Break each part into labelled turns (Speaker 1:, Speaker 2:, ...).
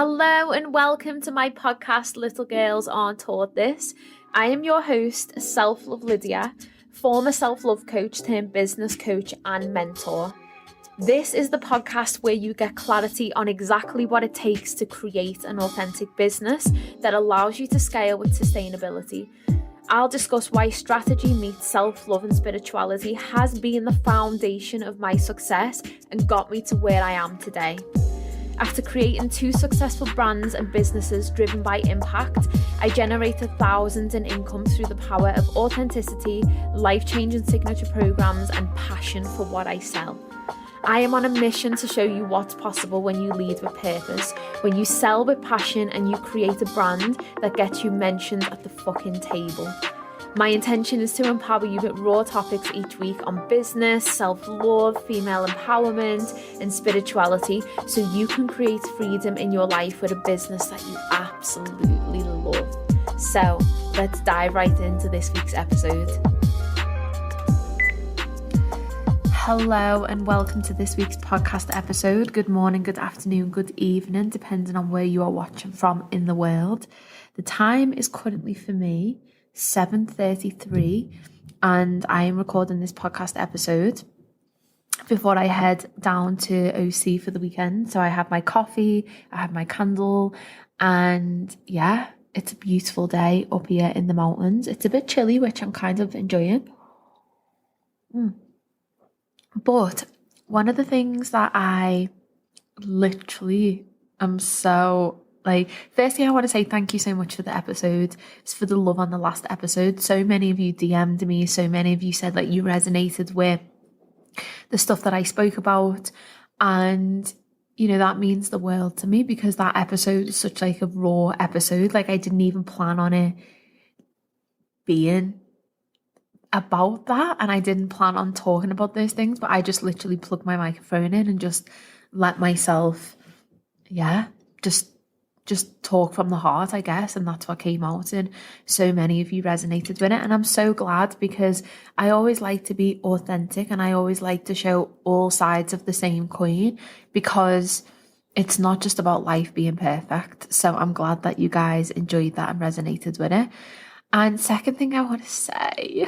Speaker 1: Hello and welcome to my podcast, Little Girls Aren't Taught This. I am your host, Self-Love Lydia, former self-love coach turned business coach and mentor. This is the podcast where you get clarity on exactly what it takes to create an authentic business that allows you to scale with sustainability. I'll discuss why strategy meets self-love and spirituality has been the foundation of my success and got me to where I am today. After creating 2 successful brands and businesses driven by impact, I generated thousands in income through the power of authenticity, life-changing signature programs, and passion for what I sell. I am on a mission to show you what's possible when you lead with purpose, when you sell with passion and you create a brand that gets you mentioned at the fucking table. My intention is to empower you with raw topics each week on business, self-love, female empowerment, and spirituality so you can create freedom in your life with a business that you absolutely love. So let's dive right into this week's episode. Hello and welcome to this week's podcast episode. Good morning, good afternoon, good evening, depending on where you are watching from in the world. The time is currently for me 7:33 and I am recording this podcast episode before I head down to OC for the weekend. So I have my coffee, I have my candle, and yeah, it's a beautiful day up here in the mountains. It's a bit chilly, which I'm kind of enjoying. But one of the things that I literally am so firstly, I want to say thank you so much for the episode. It's for the love on the last episode. So many of you DM'd me. So many of you said you resonated with the stuff that I spoke about. And, that means the world to me because that episode is such a raw episode. I didn't even plan on it being about that. And I didn't plan on talking about those things. But I just literally plugged my microphone in and just let myself, just talk from the heart, I guess, and that's what came out, and so many of you resonated with it, and I'm so glad because I always like to be authentic and I always like to show all sides of the same coin because it's not just about life being perfect. So I'm glad that you guys enjoyed that and resonated with it. And second thing I want to say,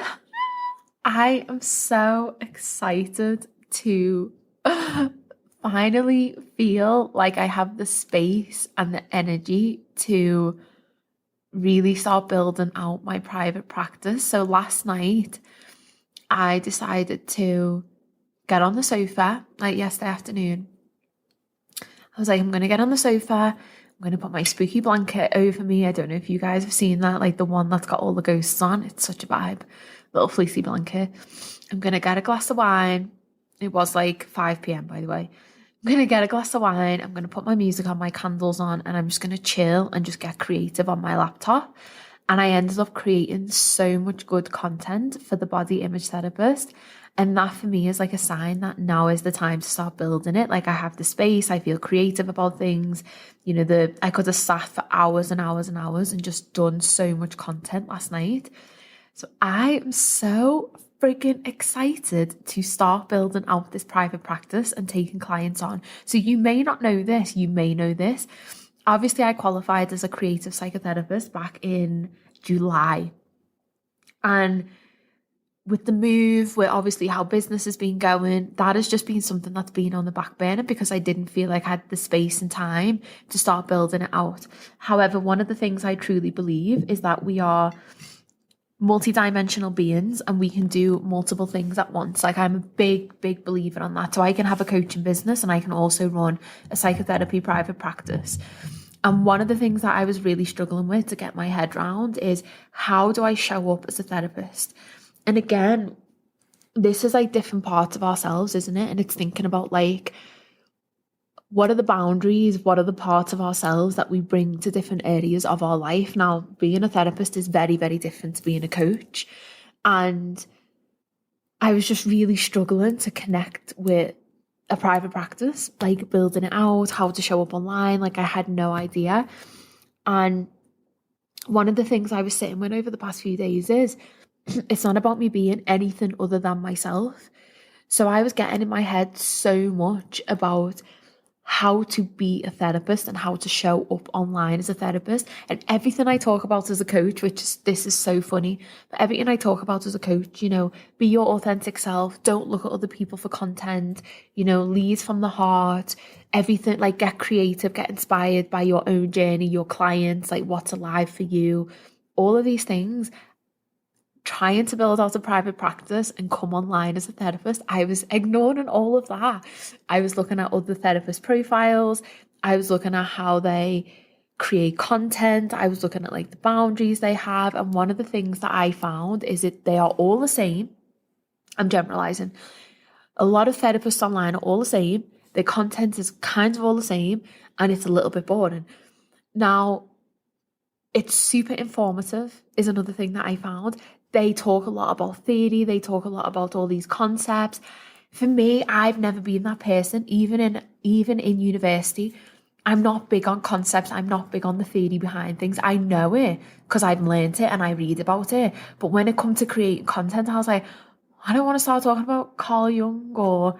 Speaker 1: I am so excited to finally feel like I have the space and the energy to really start building out my private practice. So last night I decided to get on the sofa, yesterday afternoon. I was like, I'm going to get on the sofa. I'm going to put my spooky blanket over me. I don't know if you guys have seen that, the one that's got all the ghosts on. It's such a vibe. Little fleecy blanket. I'm going to get a glass of wine. It was 5 p.m. by the way. I'm going to get a glass of wine, I'm going to put my music on, my candles on, and I'm just going to chill and just get creative on my laptop. And I ended up creating so much good content for the body image therapist. And that for me is a sign that now is the time to start building it. I have the space, I feel creative about things. I could have sat for hours and hours and hours and just done so much content last night. So I am so freaking excited to start building out this private practice and taking clients on. So you may not know this, you may know this. Obviously, I qualified as a creative psychotherapist back in July. And with the move, with obviously how business has been going, that has just been something that's been on the back burner because I didn't feel like I had the space and time to start building it out. However, one of the things I truly believe is that we are multi-dimensional beings and we can do multiple things at once. I'm a big believer on that. So I can have a coaching business and I can also run a psychotherapy private practice. And one of the things that I was really struggling with to get my head around is how do I show up as a therapist? And again, this is different parts of ourselves, isn't it? And it's thinking about what are the boundaries? What are the parts of ourselves that we bring to different areas of our life? Now, being a therapist is very, very different to being a coach. And I was just really struggling to connect with a private practice, building it out, how to show up online. I had no idea. And one of the things I was sitting with over the past few days is it's not about me being anything other than myself. So I was getting in my head so much about how to be a therapist and how to show up online as a therapist. And everything I talk about as a coach, this is so funny, but everything I talk about as a coach, be your authentic self. Don't look at other people for content, lead from the heart, everything, like get creative, get inspired by your own journey, your clients, like what's alive for you, all of these things. Trying to build out a private practice and come online as a therapist, I was ignoring all of that. I was looking at other therapist profiles. I was looking at how they create content. I was looking at like the boundaries they have. And one of the things that I found is that they are all the same. I'm generalizing. A lot of therapists online are all the same. Their content is kind of all the same, and it's a little bit boring. Now, it's super informative is another thing that I found. They talk a lot about theory. They talk a lot about all these concepts. For me, I've never been that person. Even in university, I'm not big on concepts. I'm not big on the theory behind things. I know it because I've learned it and I read about it. But when it comes to creating content, I was like, I don't want to start talking about Carl Jung or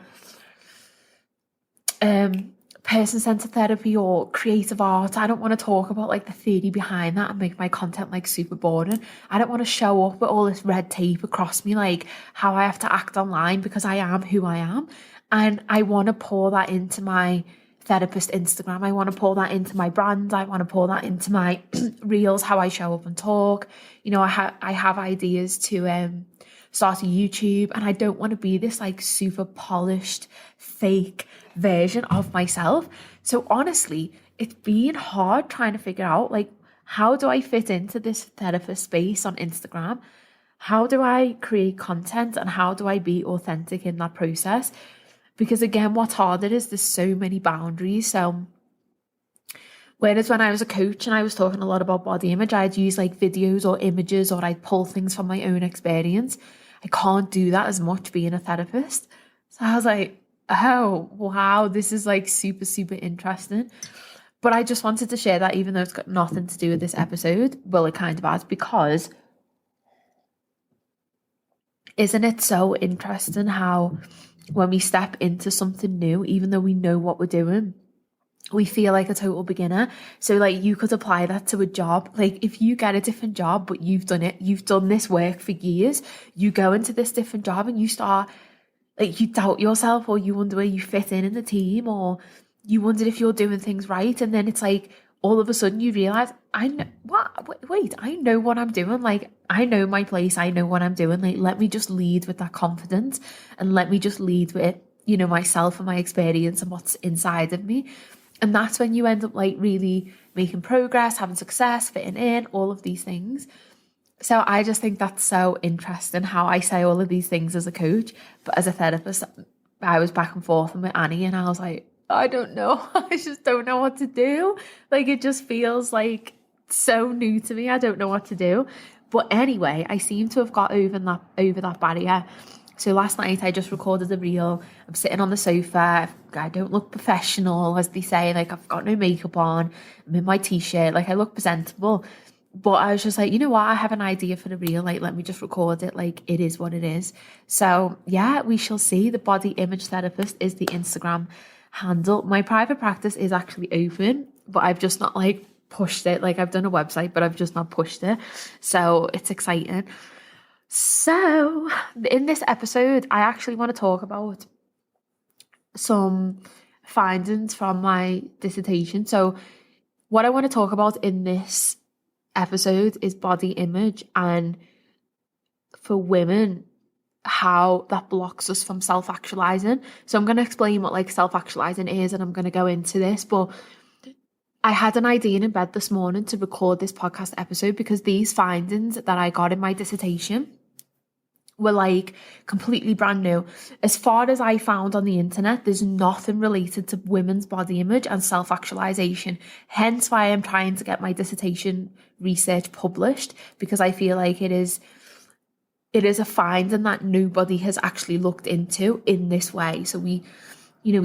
Speaker 1: person-centered therapy or creative art. I don't want to talk about like the theory behind that and make my content like super boring. I don't want to show up with all this red tape across me, like how I have to act online, because I am who I am. And I want to pour that into my therapist Instagram. I want to pour that into my brand. I want to pour that into my reels, how I show up and talk. I have ideas to start a YouTube, and I don't want to be this like super polished, fake version of myself. So honestly, it's been hard trying to figure out, like, how do I fit into this therapist space on Instagram? How do I create content, and how do I be authentic in that process? Because again, what's harder is there's so many boundaries. So whereas when I was a coach and I was talking a lot about body image, I'd use like videos or images, or I'd pull things from my own experience. I can't do that as much being a therapist. So I was like, oh, wow, this is like super, super interesting. But I just wanted to share that, even though it's got nothing to do with this episode. Well, it kind of has, because isn't it so interesting how when we step into something new, even though we know what we're doing, we feel like a total beginner. So like you could apply that to a job. Like if you get a different job, but you've done this work for years, you go into this different job and you start, like, you doubt yourself, or you wonder where you fit in the team, or you wonder if you're doing things right. And then it's like, all of a sudden you realize, I know what I'm doing. Like, I know my place. I know what I'm doing. Like, let me just lead with that confidence, and let me just lead with, myself and my experience and what's inside of me. And that's when you end up like really making progress, having success, fitting in, all of these things. So I just think that's so interesting how I say all of these things as a coach, but as a therapist, I was back and forth with Annie, and I was like, I don't know. I just don't know what to do. Like, it just feels like so new to me. I don't know what to do. But anyway, I seem to have got over that barrier. So last night I just recorded a reel. I'm sitting on the sofa. I don't look professional, as they say. Like, I've got no makeup on. I'm in my t-shirt. Like, I look presentable. But I was just like, you know what? I have an idea for the reel. Like, let me just record it. Like, it is what it is. So yeah, we shall see. The Body Image Therapist is the Instagram handle. My private practice is actually open, but I've just not like pushed it. Like, I've done a website, but I've just not pushed it. So it's exciting. So in this episode, I actually want to talk about some findings from my dissertation. So what I want to talk about in this episode is body image, and for women, how that blocks us from self-actualizing. So I'm going to explain what like self-actualizing is, and I'm going to go into this. But I had an idea in bed this morning to record this podcast episode because these findings that I got in my dissertation were like completely brand new. As far as I found on the internet, there's nothing related to women's body image and self-actualization. Hence why I'm trying to get my dissertation research published, because I feel like it is a finding that nobody has actually looked into in this way. So we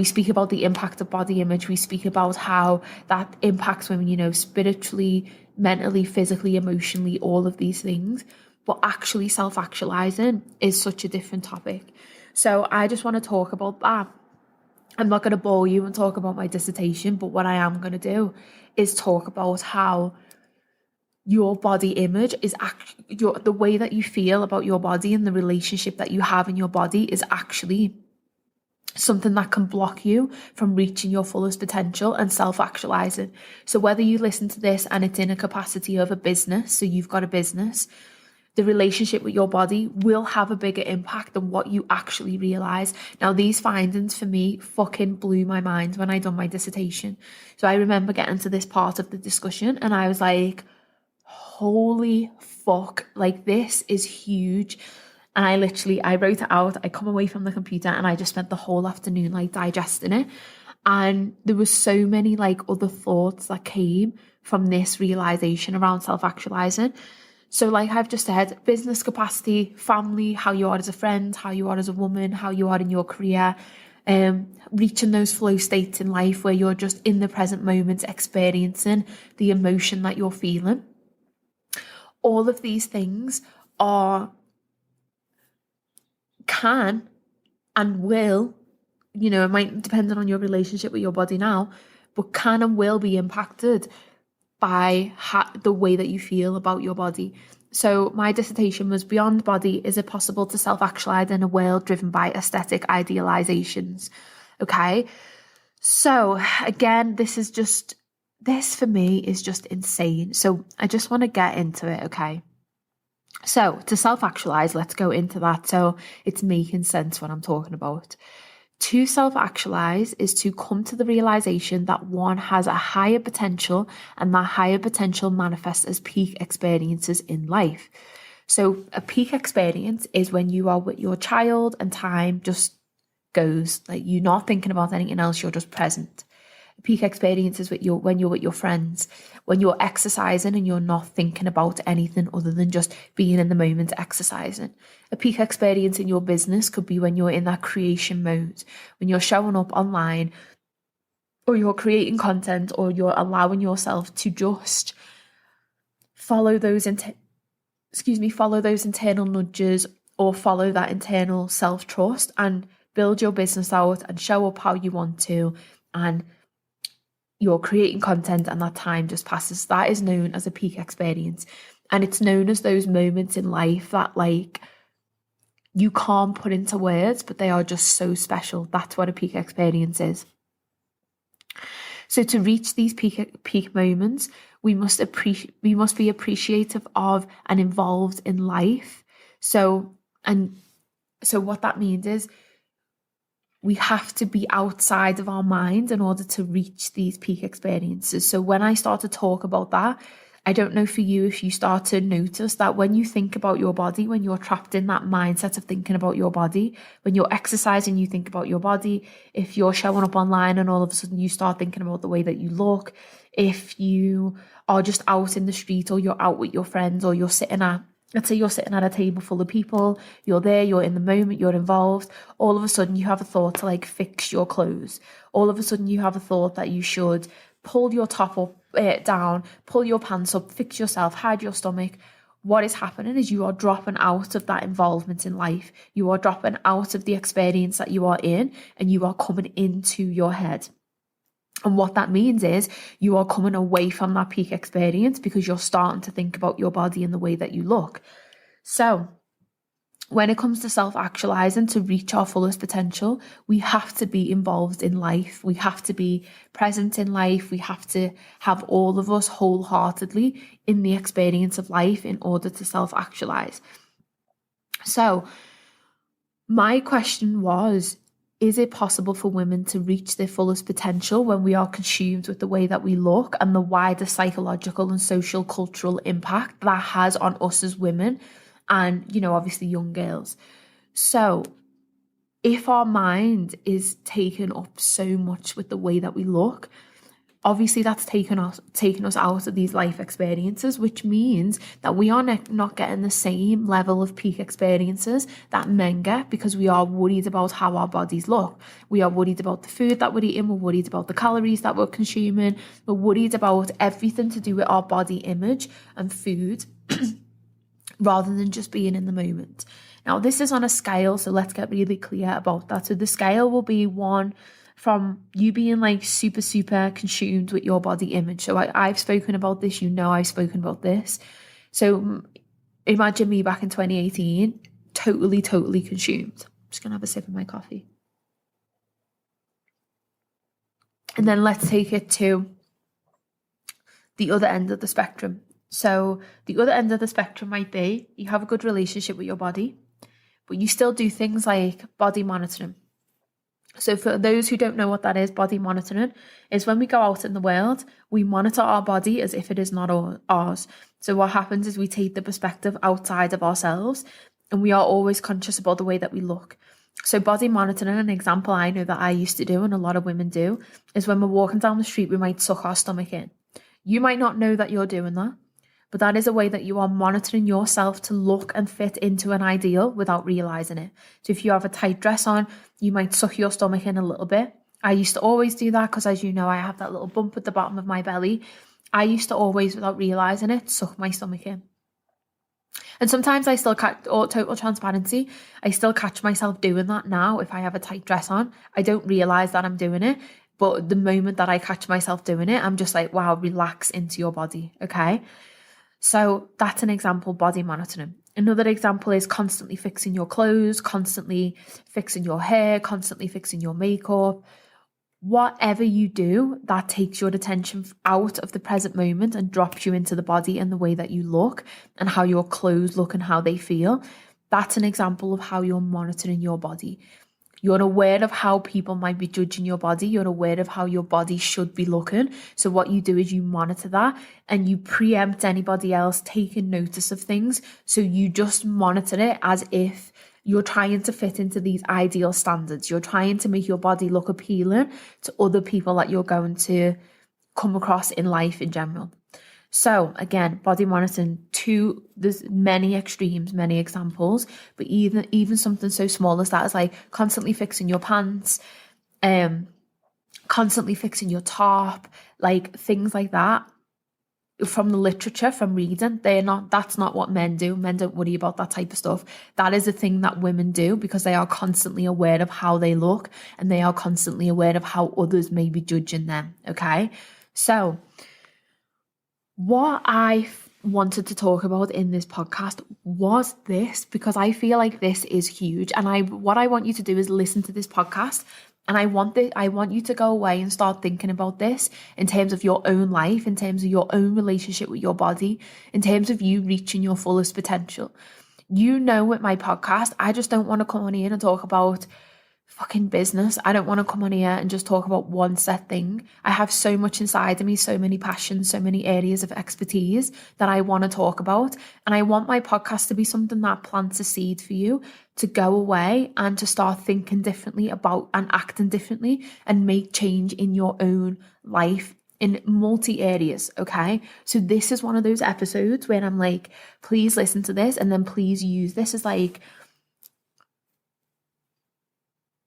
Speaker 1: speak about the impact of body image. We speak about how that impacts women, spiritually, mentally, physically, emotionally, all of these things. But actually self-actualizing is such a different topic. So I just want to talk about that. I'm not going to bore you and talk about my dissertation, but what I am going to do is talk about how your body image is the way that you feel about your body and the relationship that you have in your body is actually something that can block you from reaching your fullest potential and self-actualizing. So whether you listen to this and it's in a capacity of a business, so you've got a business, the relationship with your body will have a bigger impact than what you actually realize. Now, these findings for me fucking blew my mind when I done my dissertation. So I remember getting to this part of the discussion and I was like, holy fuck, like this is huge. And I wrote it out. I come away from the computer and I just spent the whole afternoon like digesting it. And there was so many like other thoughts that came from this realization around self-actualizing. So like I've just said, business capacity, family, how you are as a friend, how you are as a woman, how you are in your career, reaching those flow states in life where you're just in the present moment experiencing the emotion that you're feeling. All of these things can and will, it might depend on your relationship with your body now, but can and will be impacted by the way that you feel about your body. So my dissertation was, beyond body, is it possible to self-actualize in a world driven by aesthetic idealizations? Okay. So again, this for me is just insane. So I just want to get into it. Okay. So to self-actualize, let's go into that. So it's making sense what I'm talking about. To self-actualize is to come to the realization that one has a higher potential, and that higher potential manifests as peak experiences in life. So a peak experience is when you are with your child and time just goes, like you're not thinking about anything else, you're just present. A peak experience is when you're with your friends, when you're exercising and you're not thinking about anything other than just being in the moment exercising. A peak experience in your business could be when you're in that creation mode, when you're showing up online or you're creating content, or you're allowing yourself to just follow those internal nudges, or follow that internal self-trust and build your business out and show up how you want to, and you're creating content and that time just passes. That is known as a peak experience. And it's known as those moments in life that like you can't put into words, but they are just so special. That's what a peak experience is. So to reach these peak moments, we must be appreciative of and involved in life. So what that means is we have to be outside of our mind in order to reach these peak experiences. So when I start to talk about that, I don't know for you if you start to notice that when you think about your body, when you're trapped in that mindset of thinking about your body, when you're exercising, you think about your body. If you're showing up online and all of a sudden you start thinking about the way that you look, if you are just out in the street or you're out with your friends, or let's say you're sitting at a table full of people, you're there, you're in the moment, you're involved. All of a sudden you have a thought to like fix your clothes. All of a sudden you have a thought that you should pull your top up, down, pull your pants up, fix yourself, hide your stomach. What is happening is you are dropping out of that involvement in life. You are dropping out of the experience that you are in, and you are coming into your head. And what that means is you are coming away from that peak experience because you're starting to think about your body and the way that you look. So when it comes to self-actualizing, to reach our fullest potential, we have to be involved in life. We have to be present in life. We have to have all of us wholeheartedly in the experience of life in order to self-actualize. So my question was, is it possible for women to reach their fullest potential when we are consumed with the way that we look and the wider psychological and social cultural impact that has on us as women and, obviously young girls? So if our mind is taken up so much with the way that we look, obviously that's taken us out of these life experiences, which means that we are not getting the same level of peak experiences that men get, because we are worried about how our bodies look. We are worried about the food that we're eating. We're worried about the calories that we're consuming. We're worried about everything to do with our body image and food rather than just being in the moment. Now, this is on a scale, so let's get really clear about that. So the scale will be 1 from you being like super, super consumed with your body image. So I've spoken about this, I've spoken about this. So imagine me back in 2018, totally, totally consumed. I'm just going to have a sip of my coffee. And then let's take it to the other end of the spectrum. So the other end of the spectrum might be you have a good relationship with your body, but you still do things like body monitoring. So for those who don't know what that is, body monitoring is when we go out in the world, we monitor our body as if it is not ours. So what happens is we take the perspective outside of ourselves, and we are always conscious about the way that we look. So body monitoring, an example I know that I used to do and a lot of women do, is when we're walking down the street, we might suck our stomach in. You might not know that you're doing that, but that is a way that you are monitoring yourself to look and fit into an ideal without realizing it. So if you have a tight dress on, you might suck your stomach in a little bit. I used to always do that because, as you know, I have that little bump at the bottom of my belly. I used to always, without realizing it, suck my stomach in. And sometimes I still catch, or total transparency, I still catch myself doing that now if I have a tight dress on. I don't realize that I'm doing it. But the moment that I catch myself doing it, I'm just like, wow, relax into your body, okay? So that's an example, body monitoring. Another example is constantly fixing your clothes, constantly fixing your hair, constantly fixing your makeup. Whatever you do that takes your attention out of the present moment and drops you into the body and the way that you look and how your clothes look and how they feel, that's an example of how you're monitoring your body. You're aware of how people might be judging your body. You're aware of how your body should be looking. So what you do is you monitor that and you preempt anybody else taking notice of things. So you just monitor it as if you're trying to fit into these ideal standards. You're trying to make your body look appealing to other people that you're going to come across in life in general. So again, body monitoring, there's many extremes, many examples, but even something so small as that is like constantly fixing your pants, constantly fixing your top, like things like that. From the literature, from reading, that's not what men do. Men don't worry about that type of stuff. That is a thing that women do because they are constantly aware of how they look and they are constantly aware of how others may be judging them. Okay. So what I wanted to talk about in this podcast was this, because I feel like this is huge. And what I want you to do is listen to this podcast. And I want you to go away and start thinking about this in terms of your own life, in terms of your own relationship with your body, in terms of you reaching your fullest potential. With my podcast, I just don't want to come on here and talk about fucking business. I don't want to come on here and just talk about one set thing. I have so much inside of me, so many passions, so many areas of expertise that I want to talk about. And I want my podcast to be something that plants a seed for you to go away and to start thinking differently about and acting differently and make change in your own life in multi areas. Okay. So this is one of those episodes where I'm like, please listen to this and then please use this as like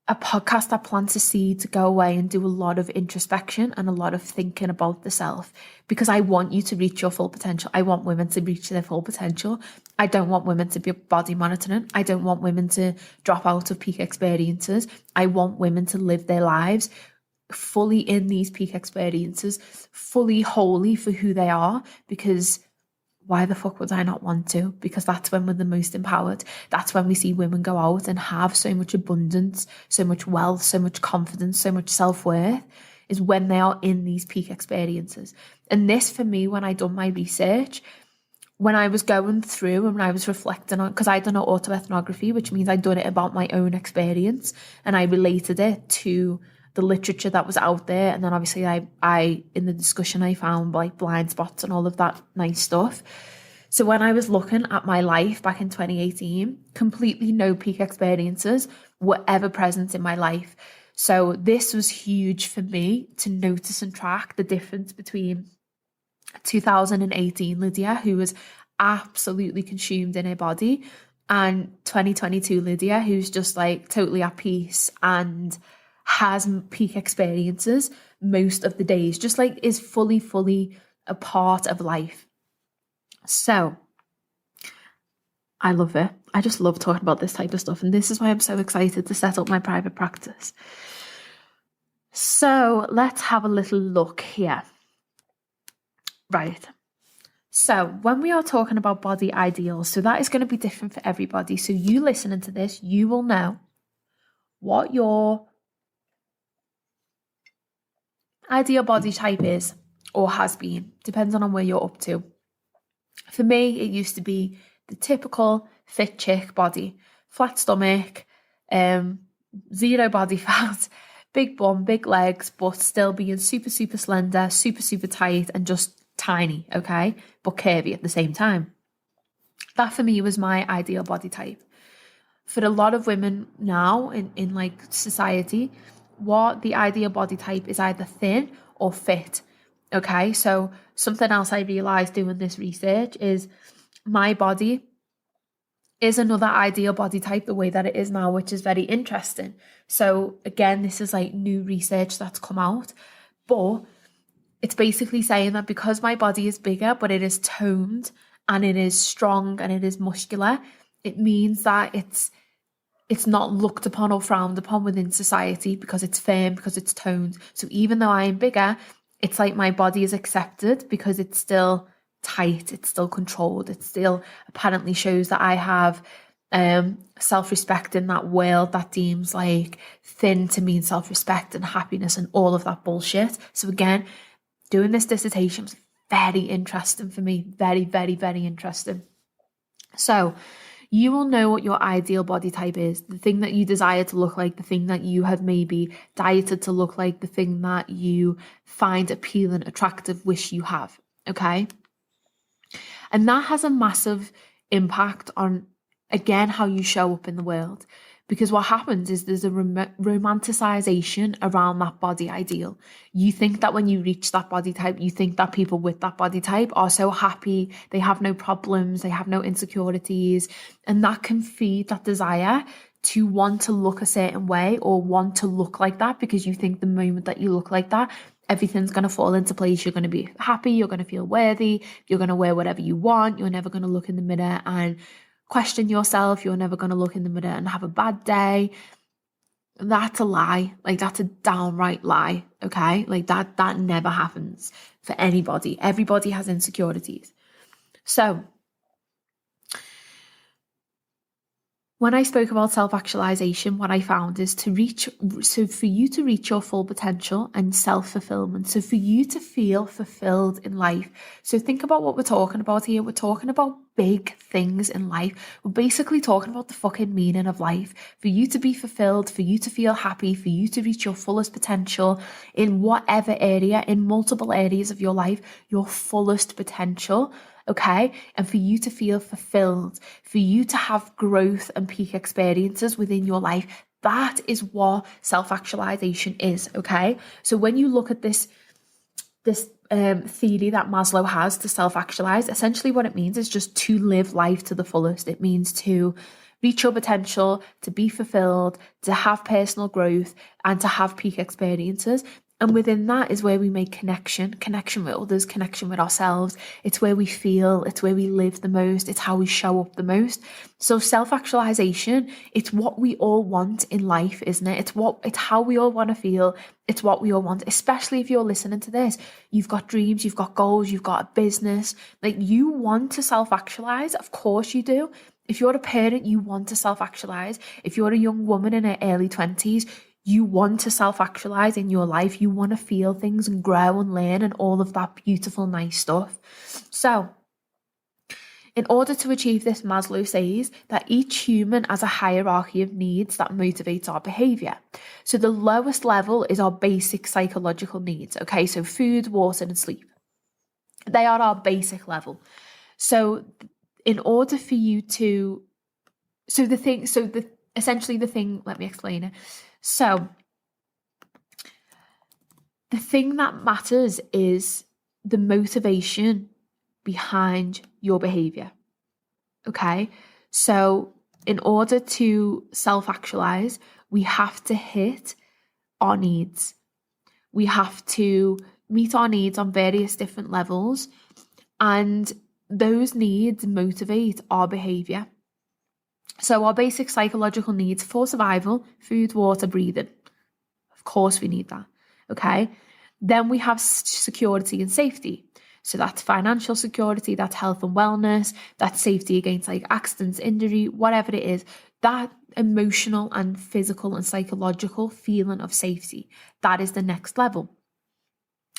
Speaker 1: a podcast that plants a seed to go away and do a lot of introspection and a lot of thinking about the self, because I want you to reach your full potential. I want women to reach their full potential. I don't want women to be body monitoring. I don't want women to drop out of peak experiences. I want women to live their lives fully in these peak experiences, fully wholly for who they are, because why the fuck would I not want to? Because that's when we're the most empowered. That's when we see women go out and have so much abundance, so much wealth, so much confidence, so much self-worth, is when they are in these peak experiences. And this, for me, when I done my research, when I was going through and when I was reflecting on, because I done autoethnography, which means I'd done it about my own experience and I related it to the literature that was out there. And then obviously I in the discussion I found like blind spots and all of that nice stuff. So when I was looking at my life back in 2018, completely no peak experiences were ever present in my life. So this was huge for me to notice and track the difference between 2018 Lydia, who was absolutely consumed in her body, and 2022 Lydia, who's just like totally at peace and has peak experiences most of the days, just like is fully a part of life. So I love it. I just love talking about this type of stuff. And this is why I'm so excited to set up my private practice. So let's have a little look here. Right. So when we are talking about body ideals, so that is going to be different for everybody. So you listening to this, you will know what your ideal body type is or has been, depends on where you're up to. For me, it used to be the typical fit chick body, flat stomach, zero body fat, big bum, big legs, but still being super, super slender, super, super tight, and just tiny, okay, but curvy at the same time. That for me was my ideal body type. For a lot of women now in like society, what the ideal body type is either thin or fit. Okay, so something else I realized doing this research is my body is another ideal body type the way that it is now, which is very interesting. So again, this is like new research that's come out, but it's basically saying that because my body is bigger, but it is toned and it is strong and it is muscular, it means that it's not looked upon or frowned upon within society because it's firm, because it's toned. So even though I am bigger, it's like my body is accepted because it's still tight, it's still controlled, it still apparently shows that I have self-respect in that world that deems like thin to mean self-respect and happiness and all of that bullshit. So again, doing this dissertation was very interesting for me, very, very, very interesting. So you will know what your ideal body type is, the thing that you desire to look like, the thing that you have maybe dieted to look like, the thing that you find appealing, attractive, wish you have, okay? And that has a massive impact on, again, how you show up in the world. Because what happens is there's a romanticization around that body ideal. You think that when you reach that body type, you think that people with that body type are so happy, they have no problems, they have no insecurities, and that can feed that desire to want to look a certain way or want to look like that, because you think the moment that you look like that, everything's going to fall into place. You're going to be happy, you're going to feel worthy, you're going to wear whatever you want, you're never going to look in the mirror and question yourself, you're never going to look in the mirror and have a bad day. That's a lie. Like, that's a downright lie, okay? Like, that never happens for anybody. Everybody has insecurities. So when I spoke about self-actualization, what I found is for you to reach your full potential and self-fulfillment, so for you to feel fulfilled in life. So think about what we're talking about here. We're talking about big things in life. We're basically talking about the fucking meaning of life. For you to be fulfilled, for you to feel happy, for you to reach your fullest potential in whatever area, in multiple areas of your life, your fullest potential. Okay, and for you to feel fulfilled, for you to have growth and peak experiences within your life, that is what self-actualization is. Okay, so when you look at this theory that Maslow has to self-actualize, essentially what it means is just to live life to the fullest. It means to reach your potential, to be fulfilled, to have personal growth, and to have peak experiences. And within that is where we make connection with others, connection with ourselves. It's where we feel, it's where we live the most, it's how we show up the most. So self-actualization, it's what we all want in life, isn't it? It's how we all want to feel. It's what we all want, especially if you're listening to this. You've got dreams, you've got goals, you've got a business. Like, you want to self-actualize. Of course you do. If you're a parent, you want to self-actualize. If you're a young woman in her early 20s, you want to self-actualize in your life. You want to feel things and grow and learn and all of that beautiful, nice stuff. So in order to achieve this, Maslow says that each human has a hierarchy of needs that motivates our behavior. So the lowest level is our basic psychological needs. Okay, so food, water, and sleep. They are our basic level. So in order for you to, let me explain it. So the thing that matters is the motivation behind your behavior. Okay, so in order to self-actualize, we have to hit our needs. We have to meet our needs on various different levels, and those needs motivate our behavior. So our basic psychological needs for survival: food, water, breathing. Of course we need that. Okay. Then we have security and safety. So that's financial security, that's health and wellness, that's safety against like accidents, injury, whatever it is. That emotional and physical and psychological feeling of safety, that is the next level.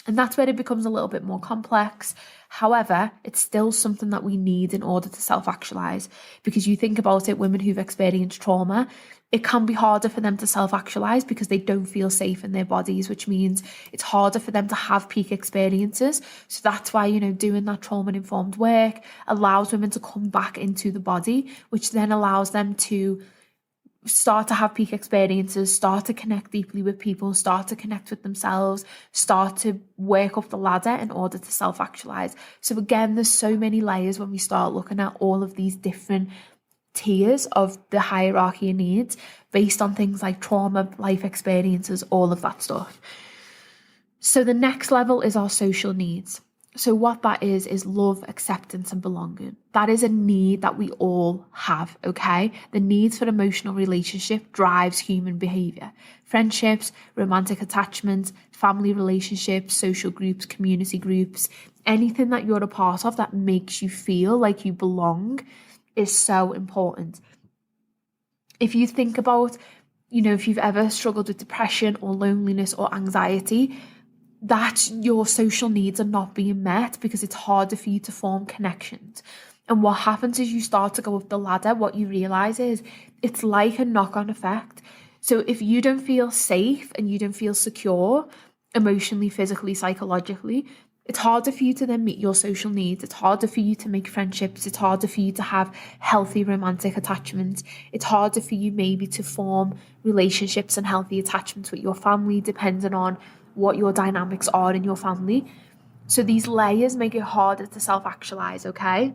Speaker 1: And that's where it becomes a little bit more complex. However, it's still something that we need in order to self-actualize. Because you think about it, women who've experienced trauma, it can be harder for them to self-actualize because they don't feel safe in their bodies, which means it's harder for them to have peak experiences. So that's why, doing that trauma-informed work allows women to come back into the body, which then allows them to start to have peak experiences, start to connect deeply with people, start to connect with themselves, start to work up the ladder in order to self-actualize. So again, there's so many layers when we start looking at all of these different tiers of the hierarchy of needs based on things like trauma, life experiences, all of that stuff. So the next level is our social needs. So what that is love, acceptance, and belonging. That is a need that we all have, okay? The needs for emotional relationship drives human behavior. Friendships, romantic attachments, family relationships, social groups, community groups, anything that you're a part of that makes you feel like you belong is so important. If you think about, if you've ever struggled with depression or loneliness or anxiety, that your social needs are not being met because it's harder for you to form connections. And what happens is you start to go up the ladder. What you realize is it's like a knock-on effect. So if you don't feel safe and you don't feel secure emotionally, physically, psychologically, it's harder for you to then meet your social needs. It's harder for you to make friendships. It's harder for you to have healthy romantic attachments. It's harder for you maybe to form relationships and healthy attachments with your family, depending on what your dynamics are in your family. So these layers make it harder to self-actualize, okay?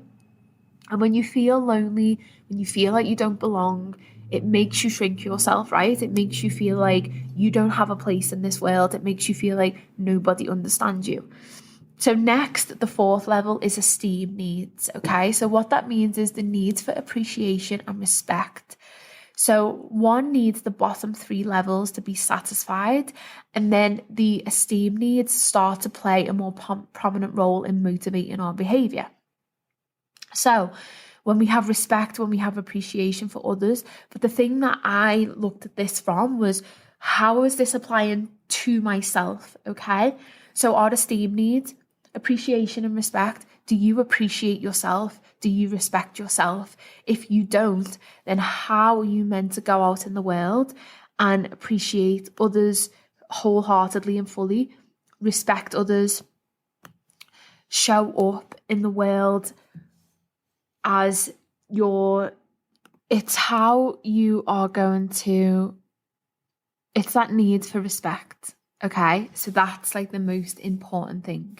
Speaker 1: And when you feel lonely, when you feel like you don't belong, it makes you shrink yourself, right? It makes you feel like you don't have a place in this world. It makes you feel like nobody understands you. So next, the fourth level is esteem needs, okay? So what that means is the needs for appreciation and respect. So one needs the bottom three levels to be satisfied, and then the esteem needs start to play a more prominent role in motivating our behavior. So when we have respect, when we have appreciation for others, but the thing that I looked at this from was, how is this applying to myself, okay? So our esteem needs, appreciation and respect. Do you appreciate yourself? Do you respect yourself? If you don't, then how are you meant to go out in the world and appreciate others wholeheartedly and fully, respect others, show up in the world as it's how you are going to, it's that need for respect, okay? So that's like the most important thing.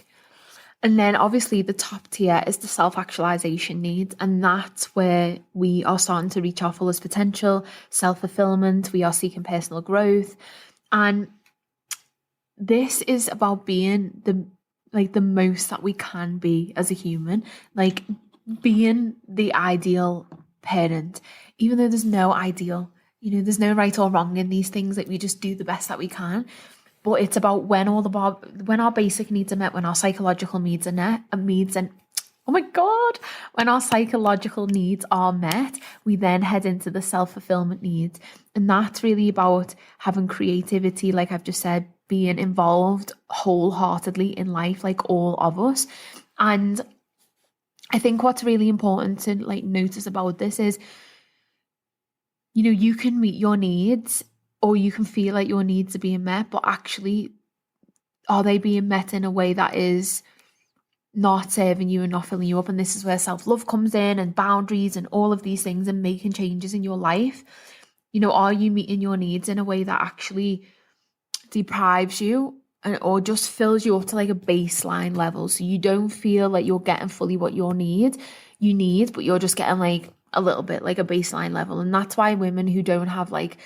Speaker 1: And then obviously the top tier is the self-actualization needs. And that's where we are starting to reach our fullest potential, self-fulfillment. We are seeking personal growth. And this is about being the most that we can be as a human, like being the ideal parent, even though there's no ideal, there's no right or wrong in these things. Like we just do the best that we can. But it's about when our basic needs are met, when our psychological needs are met, when our psychological needs are met, we then head into the self-fulfillment needs. And that's really about having creativity, like I've just said, being involved wholeheartedly in life, like all of us. And I think what's really important to notice about this is, you can meet your needs, or you can feel like your needs are being met, but actually, are they being met in a way that is not serving you and not filling you up? And this is where self-love comes in, and boundaries and all of these things, and making changes in your life. Are you meeting your needs in a way that actually deprives you or just fills you up to like a baseline level, so you don't feel like you're getting fully what you need, but you're just getting like a little bit, like a baseline level. And that's why women who don't have like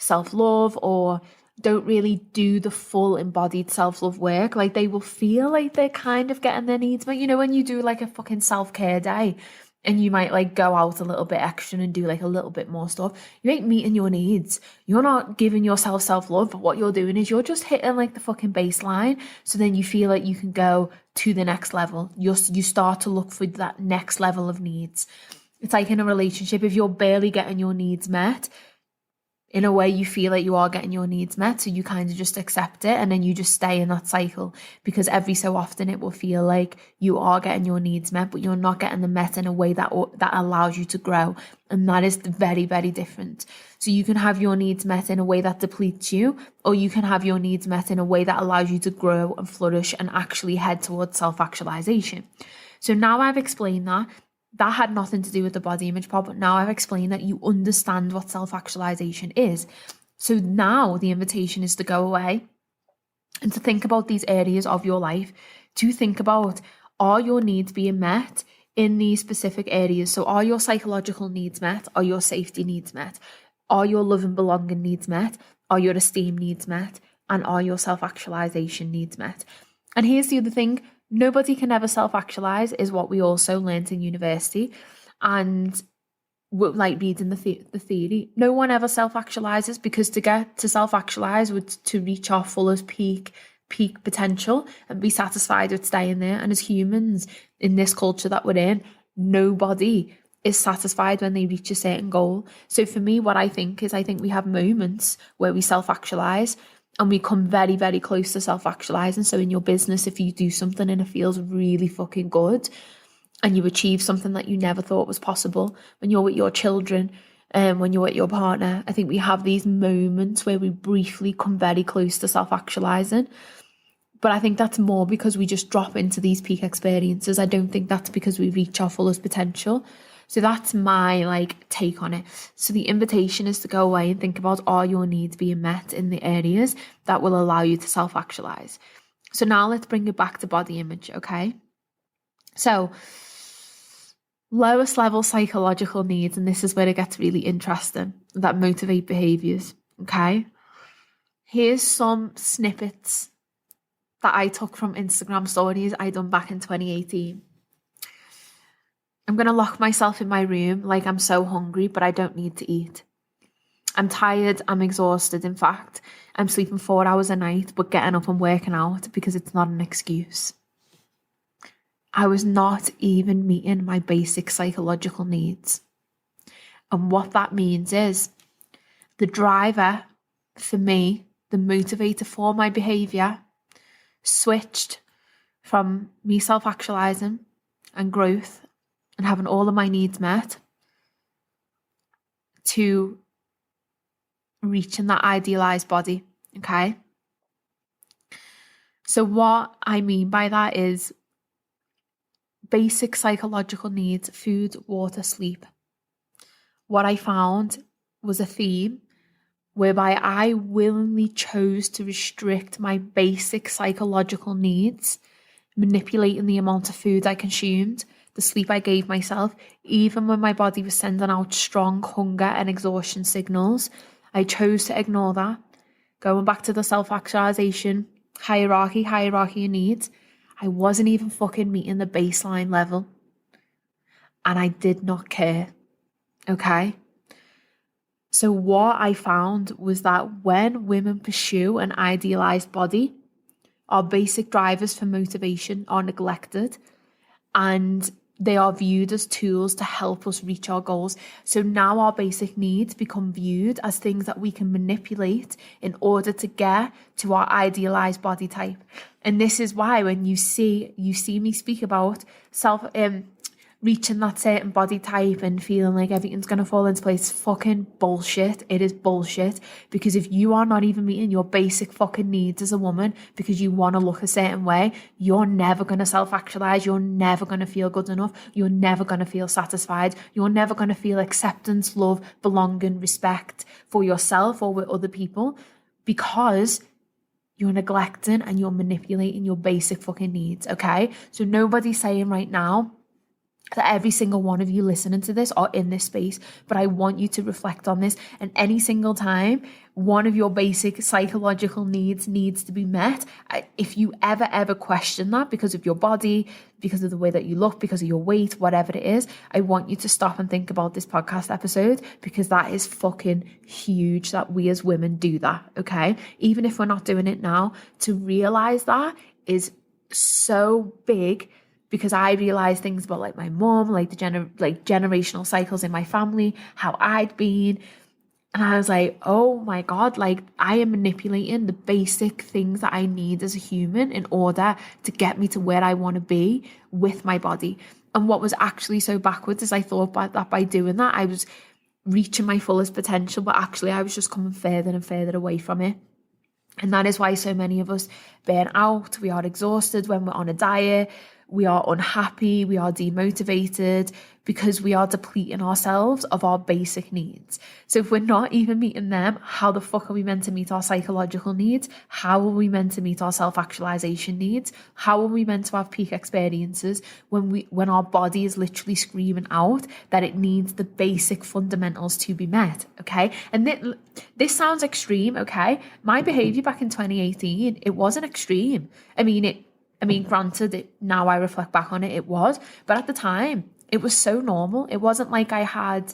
Speaker 1: self-love or don't really do the full embodied self-love work, like they will feel like they're kind of getting their needs met. When you do like a fucking self-care day and you might like go out a little bit extra and do like a little bit more stuff, you ain't meeting your needs. You're not giving yourself self-love, but what you're doing is you're just hitting like the fucking baseline. So then you feel like you can go to the next level. You start to look for that next level of needs. It's like in a relationship, if you're barely getting your needs met, in a way you feel like you are getting your needs met, so you kind of just accept it, and then you just stay in that cycle, because every so often it will feel like you are getting your needs met, but you're not getting them met in a way that allows you to grow, and that is very, very different. So you can have your needs met in a way that depletes you, or you can have your needs met in a way that allows you to grow and flourish and actually head towards self-actualization. So now I've explained that had nothing to do with the body image part, but now I've explained that you understand what self-actualization is. So now the invitation is to go away and to think about these areas of your life, to think about, are your needs being met in these specific areas? So are your psychological needs met? Are your safety needs met? Are your love and belonging needs met? Are your esteem needs met? And are your self-actualization needs met? And here's the other thing. Nobody can ever self-actualize is what we also learned in university, and like reading the theory. No one ever self-actualizes, because to get to self-actualize would to reach our fullest peak potential and be satisfied with staying there. And as humans in this culture that we're in, nobody is satisfied when they reach a certain goal. So for me, what I think we have moments where we self-actualize and we come very, very close to self-actualizing. So in your business, if you do something and it feels really fucking good and you achieve something that you never thought was possible, when you're with your children, when you're with your partner, I think we have these moments where we briefly come very close to self-actualizing. But I think that's more because we just drop into these peak experiences. I don't think that's because we reach our fullest potential. So that's my take on it. So the invitation is to go away and think about, are your needs being met in the areas that will allow you to self-actualize? So now let's bring it back to body image, okay? So lowest level psychological needs, and this is where it gets really interesting, that motivate behaviors, okay? Here's some snippets that I took from Instagram stories I done back in 2018. I'm going to lock myself in my room like I'm so hungry, but I don't need to eat. I'm tired, I'm exhausted. In fact, I'm sleeping 4 hours a night, but getting up and working out because it's not an excuse. I was not even meeting my basic psychological needs. And what that means is the driver for me, the motivator for my behavior, switched from me self-actualizing and growth and having all of my needs met to reaching that idealized body, okay? So what I mean by that is basic psychological needs: food, water, sleep. What I found was a theme whereby I willingly chose to restrict my basic psychological needs, manipulating the amount of food I consumed, the sleep I gave myself, even when my body was sending out strong hunger and exhaustion signals. I chose to ignore that. Going back to the self-actualization hierarchy of needs, I wasn't even fucking meeting the baseline level. And I did not care. Okay? So what I found was that when women pursue an idealized body, our basic drivers for motivation are neglected, and they are viewed as tools to help us reach our goals. So now our basic needs become viewed as things that we can manipulate in order to get to our idealized body type. And this is why when you see me speak about reaching that certain body type and feeling like everything's going to fall into place, fucking bullshit. It is bullshit, because if you are not even meeting your basic fucking needs as a woman because you want to look a certain way, you're never going to self-actualize. You're never going to feel good enough. You're never going to feel satisfied. You're never going to feel acceptance, love, belonging, respect for yourself or with other people, because you're neglecting and you're manipulating your basic fucking needs, okay? So nobody's saying right now, that every single one of you listening to this are in this space, but I want you to reflect on this. And any single time one of your basic psychological needs to be met, if you ever question that because of your body, because of the way that you look, because of your weight, whatever it is, I want you to stop and think about this podcast episode, because that is fucking huge that we as women do that, okay? Even if we're not doing it now, to realize that is so big. Because I realized things about like my mom, like the generational cycles in my family, how I'd been. And I was like, oh my God, like I am manipulating the basic things that I need as a human in order to get me to where I want to be with my body. And what was actually so backwards is I thought that by doing that, I was reaching my fullest potential, but actually I was just coming further and further away from it. And that is why so many of us burn out. We are exhausted when we're on a diet. We are unhappy, we are demotivated, because we are depleting ourselves of our basic needs. So if we're not even meeting them, how the fuck are we meant to meet our psychological needs? How are we meant to meet our self-actualization needs? How are we meant to have peak experiences when our body is literally screaming out that it needs the basic fundamentals to be met, okay? And this sounds extreme, okay? My behavior back in 2018, it wasn't extreme. I mean, granted, now I reflect back on it, it was. But at the time, it was so normal. It wasn't like I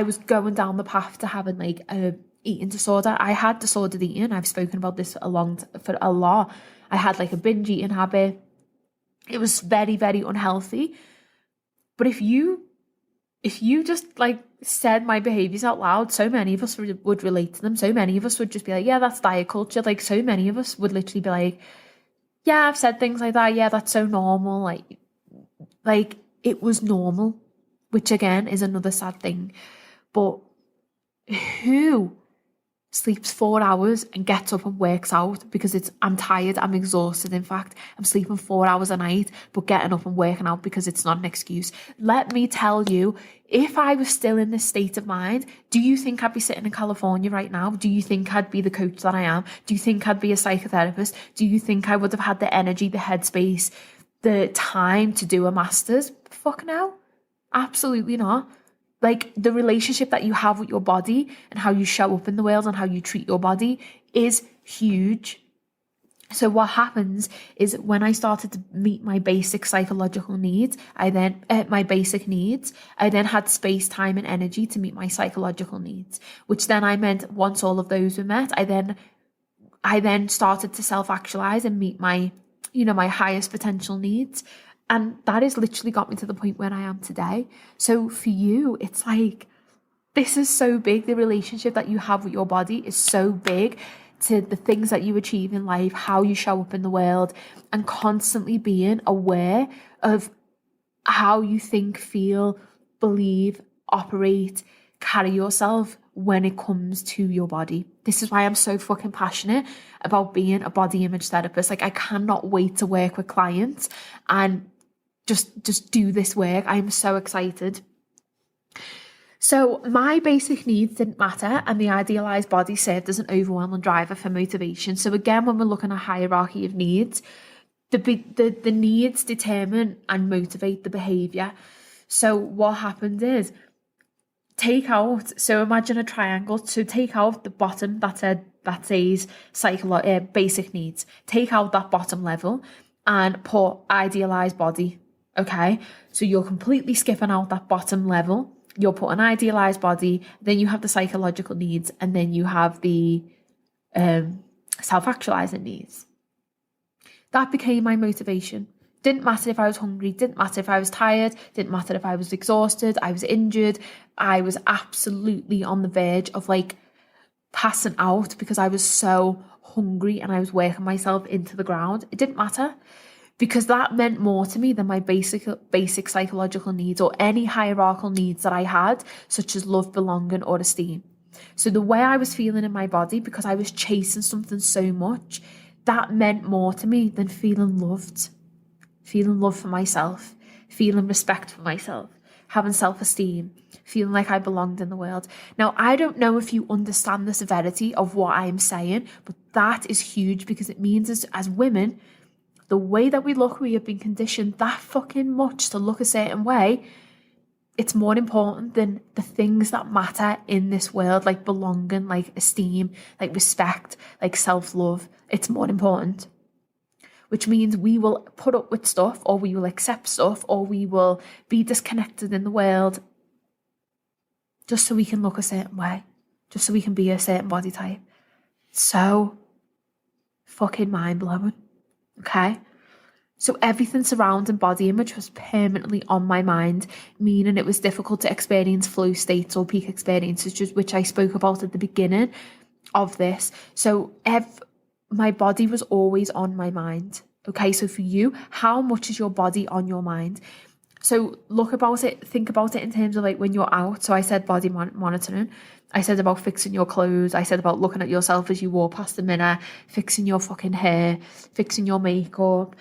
Speaker 1: was going down the path to having like a eating disorder. I had disordered eating. I've spoken about this for a lot. I had like a binge eating habit. It was very, very unhealthy. But if you just like said my behaviors out loud, so many of us would relate to them. So many of us would just be like, yeah, that's diet culture. Like so many of us would literally be like, yeah, I've said things like that. Yeah, that's so normal. Like it was normal, which again is another sad thing. But who sleeps 4 hours and gets up and works out because I'm tired, I'm exhausted. In fact, I'm sleeping 4 hours a night, but getting up and working out because it's not an excuse. Let me tell you, if I was still in this state of mind, do you think I'd be sitting in California right now? Do you think I'd be the coach that I am? Do you think I'd be a psychotherapist? Do you think I would have had the energy, the headspace, the time to do a master's? Fuck no. Absolutely not. Like the relationship that you have with your body and how you show up in the world and how you treat your body is huge. So what happens is when I started to meet my basic psychological needs, I then had space, time and energy to meet my psychological needs, which then I meant once all of those were met, I then started to self-actualize and meet my highest potential needs. And that has literally got me to the point where I am today. So for you, it's like, this is so big. The relationship that you have with your body is so big to the things that you achieve in life, how you show up in the world, and constantly being aware of how you think, feel, believe, operate, carry yourself when it comes to your body. This is why I'm so fucking passionate about being a body image therapist. Like I cannot wait to work with clients and just do this work. I am so excited. So my basic needs didn't matter, and the idealized body served as an overwhelming driver for motivation. So again, when we're looking at a hierarchy of needs, the needs determine and motivate the behavior. So what happened is, imagine a triangle. So take out the bottom that says basic needs. Take out that bottom level and put idealized body. Okay, so you're completely skipping out that bottom level. You'll put an idealized body, then you have the psychological needs, and then you have the self-actualizing needs. That became my motivation. Didn't matter if I was hungry, didn't matter if I was tired, didn't matter if I was exhausted, I was injured. I was absolutely on the verge of like passing out because I was so hungry and I was working myself into the ground. It didn't matter, because that meant more to me than my basic psychological needs or any hierarchical needs that I had, such as love, belonging, or esteem. So the way I was feeling in my body, because I was chasing something so much, that meant more to me than feeling love for myself, feeling respect for myself, having self-esteem, feeling like I belonged in the world. Now, I don't know if you understand the severity of what I'm saying, but that is huge, because it means as women, the way that we look, we have been conditioned that fucking much to look a certain way. It's more important than the things that matter in this world, like belonging, like esteem, like respect, like self-love. It's more important. Which means we will put up with stuff, or we will accept stuff, or we will be disconnected in the world just so we can look a certain way, just so we can be a certain body type. So fucking mind-blowing, okay? So everything surrounding body image was permanently on my mind, meaning it was difficult to experience flow states or peak experiences, which I spoke about at the beginning of this. So my body was always on my mind. Okay, so for you, how much is your body on your mind? So think about it in terms of like when you're out. So I said body monitoring. I said about fixing your clothes. I said about looking at yourself as you walk past the mirror, fixing your fucking hair, fixing your makeup.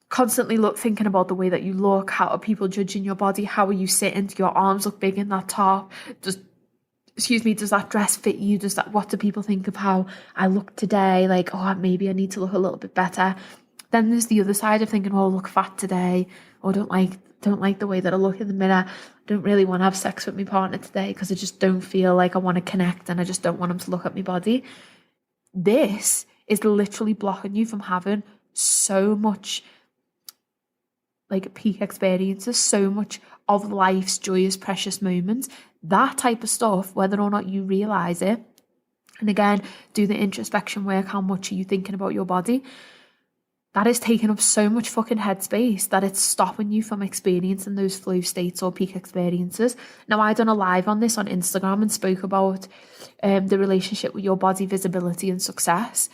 Speaker 1: Constantly thinking about the way that you look. How are people judging your body? How are you sitting? Do your arms look big in that top? Does that dress fit you? What do people think of how I look today? Like, oh, maybe I need to look a little bit better. Then there's the other side of thinking, oh, I look fat today, or don't like the way that I look in the mirror. I don't really want to have sex with my partner today because I just don't feel like I want to connect, and I just don't want him to look at my body. This is literally blocking you from having so much like peak experiences, so much of life's joyous, precious moments. That type of stuff, whether or not you realize it, and again, do the introspection work. How much are you thinking about your body? That is taking up so much fucking headspace that it's stopping you from experiencing those flow states or peak experiences. Now, I done a live on this on Instagram and spoke about the relationship with your body, visibility and success.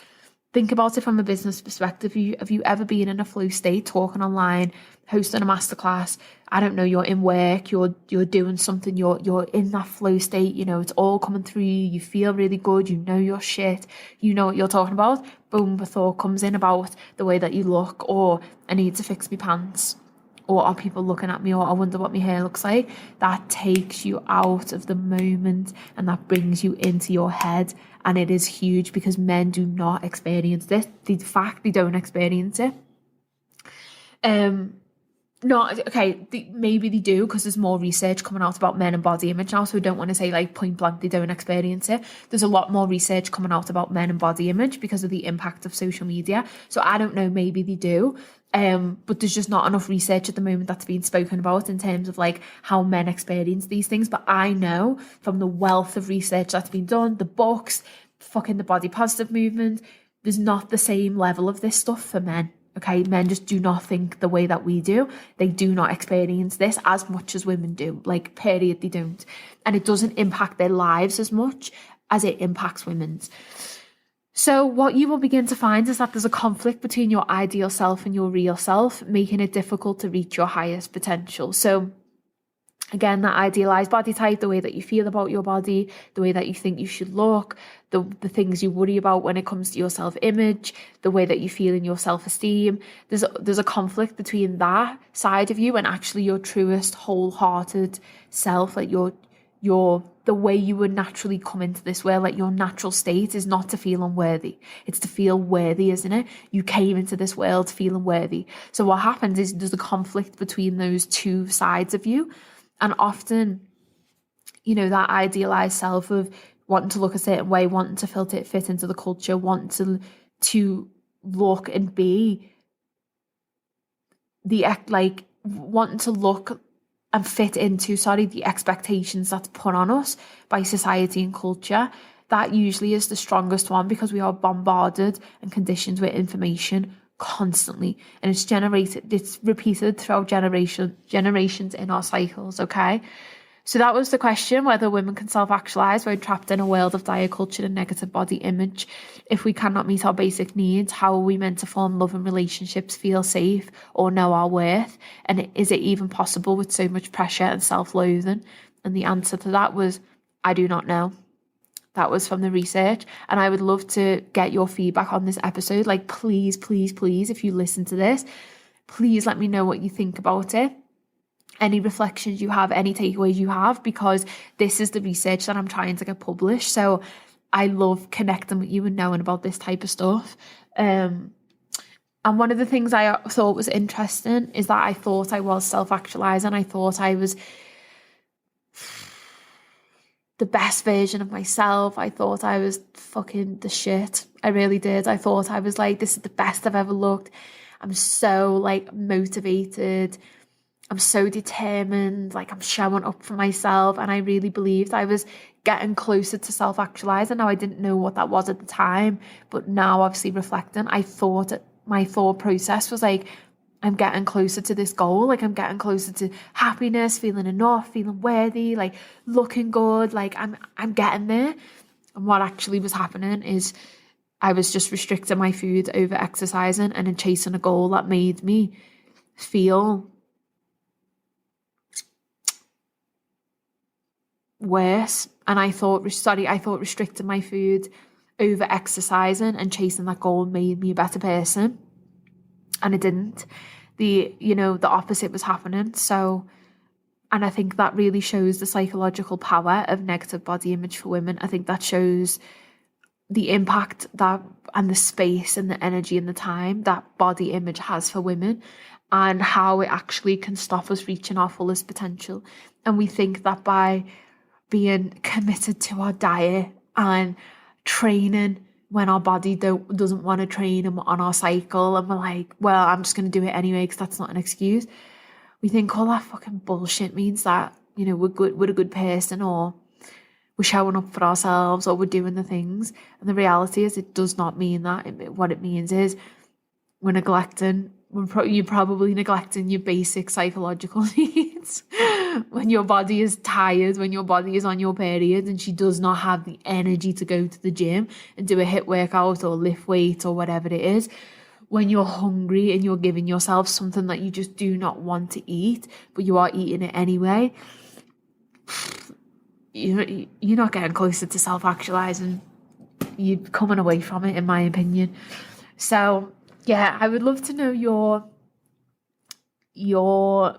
Speaker 1: Think about it from a business perspective. Have you ever been in a flow state, talking online, hosting a masterclass? I don't know, you're in work, you're doing something, you're in that flow state, you know, it's all coming through you feel really good, you know your shit, you know what you're talking about. Boom, a thought comes in about the way that you look, or I need to fix my pants, or are people looking at me, or I wonder what my hair looks like. That takes you out of the moment and that brings you into your head. And it is huge because men do not experience this. The fact they don't experience it. Maybe they do because there's more research coming out about men and body image now. So I don't want to say like point blank they don't experience it. There's a lot more research coming out about men and body image because of the impact of social media. So I don't know, maybe they do. But there's just not enough research at the moment that's being spoken about in terms of like how men experience these things. But I know from the wealth of research that's been done, the books, fucking the body positive movement, there's not the same level of this stuff for men. Okay, men just do not think the way that we do. They do not experience this as much as women do. Like, period, they don't. And it doesn't impact their lives as much as it impacts women's. So what you will begin to find is that there's a conflict between your ideal self and your real self, making it difficult to reach your highest potential. So again, that idealized body type, the way that you feel about your body, the way that you think you should look, the things you worry about when it comes to your self-image, the way that you feel in your self-esteem. There's a conflict between that side of you and actually your truest, wholehearted self, like the way you would naturally come into this world. Like, your natural state is not to feel unworthy. It's to feel worthy, isn't it? You came into this world feeling worthy. So what happens is there's a conflict between those two sides of you. And often, you know, that idealized self of wanting to look a certain way, wanting to fit into the culture, wanting to look and be wanting to look and fit into, the expectations that's put on us by society and culture. That usually is the strongest one because we are bombarded and conditioned with information constantly, and it's repeated throughout generations in our cycles. Okay, so that was the question, whether women can self-actualize when trapped in a world of diet culture and negative body image. If we cannot meet our basic needs, how are we meant to form loving relationships, feel safe, or know our worth? And is it even possible with so much pressure and self-loathing? And the answer to that was, I do not know. That was from the research. And I would love to get your feedback on this episode. Like, please, please, please, if you listen to this, please let me know what you think about it. Any reflections you have, any takeaways you have, because this is the research that I'm trying to get published. So I love connecting with you and knowing about this type of stuff. And one of the things I thought was interesting is that I thought I was self-actualizing. I thought I was the best version of myself. I thought I was fucking the shit. I really did. I thought I was like, this is the best I've ever looked. I'm so like motivated. I'm so determined. Like, I'm showing up for myself. And I really believed I was getting closer to self-actualizing. Now, I didn't know what that was at the time, but now obviously reflecting, I thought that my thought process was like, I'm getting closer to this goal. Like, I'm getting closer to happiness, feeling enough, feeling worthy, like looking good. Like, I'm getting there. And what actually was happening is I was just restricting my food, over exercising, and then chasing a goal that made me feel worse. And I thought restricting my food, over exercising, and chasing that goal made me a better person. And it didn't. The opposite was happening. So, and I think that really shows the psychological power of negative body image for women. I think that shows the impact that, and the space and the energy and the time that body image has for women, and how it actually can stop us reaching our fullest potential. And we think that by being committed to our diet and training when our body doesn't want to train, and we're on our cycle and we're like, well, I'm just going to do it anyway because that's not an excuse. We think all that fucking bullshit means that, we're a good person, or we're showing up for ourselves, or we're doing the things. And the reality is, it does not mean that. What it means is you're probably neglecting your basic psychological needs. When your body is tired, when your body is on your period and she does not have the energy to go to the gym and do a HIIT workout or lift weight or whatever it is, when you're hungry and you're giving yourself something that you just do not want to eat, but you are eating it anyway, you're not getting closer to self-actualizing. You're coming away from it, in my opinion. So yeah, I would love to know your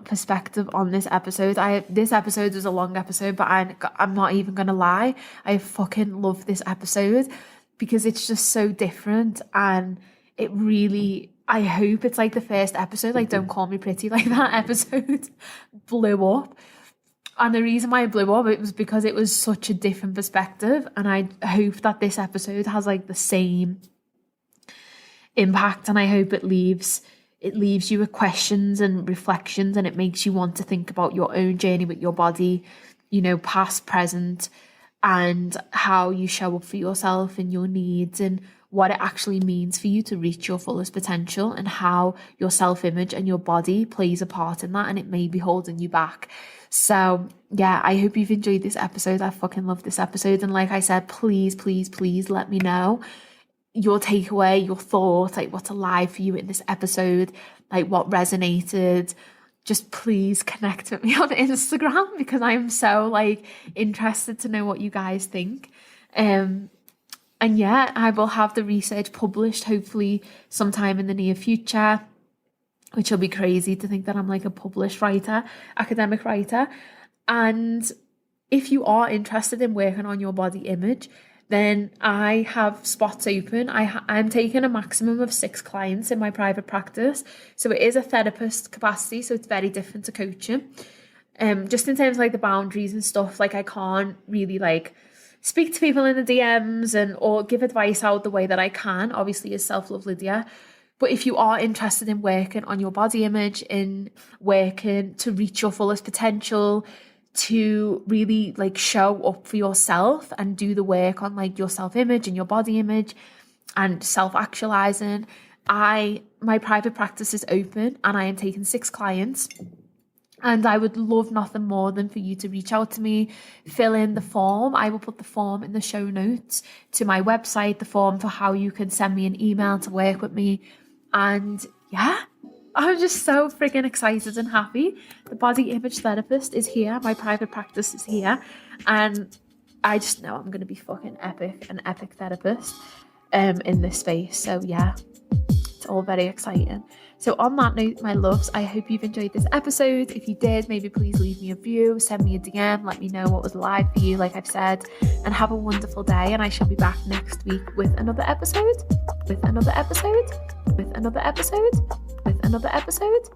Speaker 1: perspective on this episode. This episode was a long episode, but I'm not even gonna lie, I fucking love this episode because it's just so different, and it really, I hope it's like the first episode, like Don't Call Me Pretty, like that episode blew up. And the reason why it blew up, it was because it was such a different perspective, and I hope that this episode has like the same impact, and I hope it leaves you with questions and reflections, and it makes you want to think about your own journey with your body, past, present, and how you show up for yourself and your needs, and what it actually means for you to reach your fullest potential, and how your self-image and your body plays a part in that, and it may be holding you back. So yeah, I hope you've enjoyed this episode. I fucking love this episode, and like I said, please let me know your takeaway, your thoughts, like what's alive for you in this episode, like what resonated. Just please connect with me on Instagram, because I'm so like interested to know what you guys think. And yeah, I will have the research published hopefully sometime in the near future, which will be crazy to think that I'm like a published writer, academic writer. And if you are interested in working on your body image, then I have spots open. I'm taking a maximum of 6 clients in my private practice. So it is a therapist capacity, so it's very different to coaching. Just in terms of like the boundaries and stuff, like I can't really like speak to people in the DMs or give advice out the way that I can, obviously, as Self-Love Lydia. But if you are interested in working on your body image, in working to reach your fullest potential, to really like show up for yourself and do the work on like your self-image and your body image and self-actualizing, my private practice is open, and I am taking 6 clients. And I would love nothing more than for you to reach out to me, fill in the form. I will put the form in the show notes to my website, the form for how you can send me an email to work with me. And yeah, I'm just so freaking excited and happy. The body image therapist is here. My private practice is here. And I just know I'm going to be fucking an epic therapist in this space. So yeah, it's all very exciting. So on that note, my loves, I hope you've enjoyed this episode. If you did, maybe please leave me a review, send me a DM, let me know what was live for you, like I've said, and have a wonderful day. And I shall be back next week with another episode. with another episode.